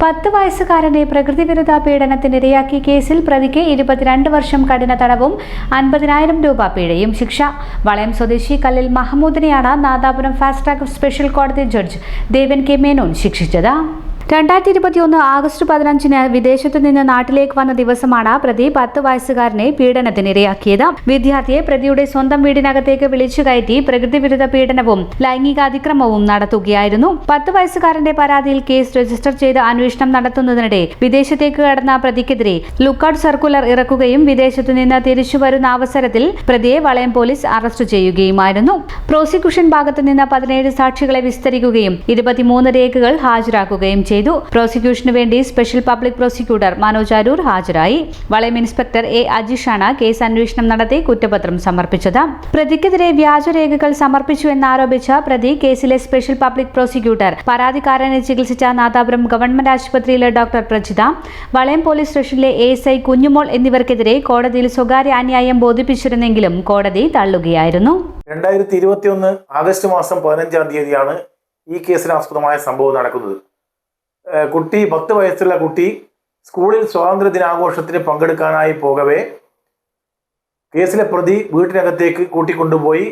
10 വയസ്സുകാരനെ പ്രകൃതിവിരുദ്ധ പീഡനത്തിനിരയാക്കിയ കേസിൽ പ്രതിക്ക് 22 വർഷം കഠിന തടവും 50,000 രൂപ പിഴയും ശിക്ഷ. വളയം സ്വദേശി കല്ലിൽ മഹമ്മൂദിനെയാണ് നാദാപുരം ഫാസ്റ്റ് ട്രാക്ക് സ്പെഷ്യൽ കോടതി ജഡ്ജ് ദേവൻ കെ മേനോൻ ശിക്ഷിച്ചത്. 2021 ആഗസ്റ്റ് 15-ന് വിദേശത്തു നിന്ന് നാട്ടിലേക്ക് വന്ന ദിവസമാണ് പ്രതി 10 വയസ്സുകാരനെ പീഡനത്തിനിരയാക്കിയത്. വിദ്യാർത്ഥിയെ പ്രതിയുടെ സ്വന്തം വീടിനകത്തേക്ക് വിളിച്ചു കയറ്റി പ്രകൃതിവിരുദ്ധ പീഡനവും ലൈംഗികാതിക്രമവും നടത്തുകയായിരുന്നു. 10 വയസ്സുകാരന്റെ പരാതിയിൽ കേസ് രജിസ്റ്റർ ചെയ്ത് അന്വേഷണം നടത്തുന്നതിനിടെ വിദേശത്തേക്ക് കടന്ന പ്രതിക്കെതിരെ ലുക്കൌട്ട് സർക്കുലർ ഇറക്കുകയും വിദേശത്തു നിന്ന് തിരിച്ചു വരുന്ന അവസരത്തിൽ പ്രതിയെ വളയം പോലീസ് അറസ്റ്റ് ചെയ്യുകയുമായിരുന്നു. പ്രോസിക്യൂഷൻ ഭാഗത്തു നിന്ന് 17 സാക്ഷികളെ വിസ്തരിക്കുകയും 23 രേഖകൾ ഹാജരാക്കുകയും ചെയ്തു. പ്രോസിക്യൂഷനു വേണ്ടി special public prosecutor Manoj Aroor ഹാജരായി. വളയം ഇൻസ്പെക്ടർ എ അജീഷാണ് കേസ് അന്വേഷണം നടത്തി കുറ്റപത്രം സമർപ്പിച്ചത്. പ്രതിക്കെതിരെ വ്യാജരേഖകൾ സമർപ്പിച്ചു എന്നാരോപിച്ച പ്രതി കേസിലെ സ്പെഷ്യൽ പബ്ലിക് പ്രോസിക്യൂട്ടർ പരാതിക്കാരനെ ചികിത്സിച്ച നാദാപുരം ഗവൺമെന്റ് ആശുപത്രിയിലെ ഡോക്ടർ പ്രജിത, വളയം പോലീസ് സ്റ്റേഷനിലെ ASI കുഞ്ഞുമോൾ എന്നിവർക്കെതിരെ കോടതിയിൽ സ്വകാര്യ അന്യായം ബോധിപ്പിച്ചിരുന്നെങ്കിലും കോടതി തള്ളുകയായിരുന്നു. 2021 ആഗസ്റ്റ് മാസം 15-ാം തീയതിയാണ് ഈ കേസിനാസ്പദമായ സംഭവം നടക്കുന്നത്. 10 വയസ്സുള്ള കുട്ടി സ്കൂളിൽ സ്വാതന്ത്ര്യ ദിനാഘോഷത്തിന് പങ്കെടുക്കാനായി പോകവേ കേസിലെ പ്രതി വീട്ടിനകത്തേക്ക് കൂട്ടിക്കൊണ്ടുപോയി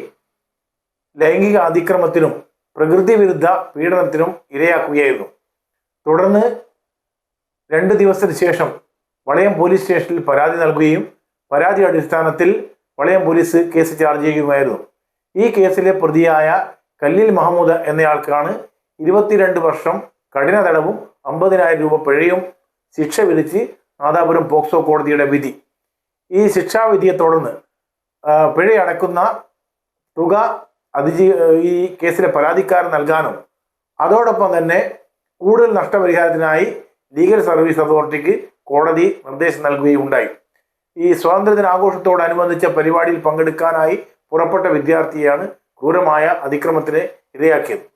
ലൈംഗിക അതിക്രമത്തിനും പ്രകൃതി വിരുദ്ധ പീഡനത്തിനും ഇരയാക്കുകയായിരുന്നു. തുടർന്ന് 2 ദിവസത്തിന് ശേഷം വളയം പോലീസ് സ്റ്റേഷനിൽ പരാതി നൽകുകയും പരാതിയുടെ അടിസ്ഥാനത്തിൽ വളയം പോലീസ് കേസ് ചാർജ് ചെയ്യുകയായിരുന്നു. ഈ കേസിലെ പ്രതിയായ കല്ലിൽ മഹമ്മൂദ് എന്നയാൾക്കാണ് 22 വർഷം കഠിന തടവും 50,000 രൂപ പിഴയും ശിക്ഷ വിധിച്ച് നാദാപുരം പോക്സോ കോടതിയുടെ വിധി. ഈ ശിക്ഷാവിധിയെ തുടർന്ന് പിഴയടക്കുന്ന തുക ഈ കേസിലെ പരാതിക്കാരൻ നൽകാനും അതോടൊപ്പം തന്നെ കൂടുതൽ നഷ്ടപരിഹാരത്തിനായി ലീഗൽ സർവീസ് അതോറിറ്റിക്ക് കോടതി നിർദ്ദേശം നൽകുകയുണ്ടായി. ഈ സ്വാതന്ത്ര്യദിനാഘോഷത്തോടനുബന്ധിച്ച പരിപാടിയിൽ പങ്കെടുക്കാനായി പുറപ്പെട്ട വിദ്യാർത്ഥിയെയാണ് ക്രൂരമായ അതിക്രമത്തിന് ഇരയാക്കിയത്.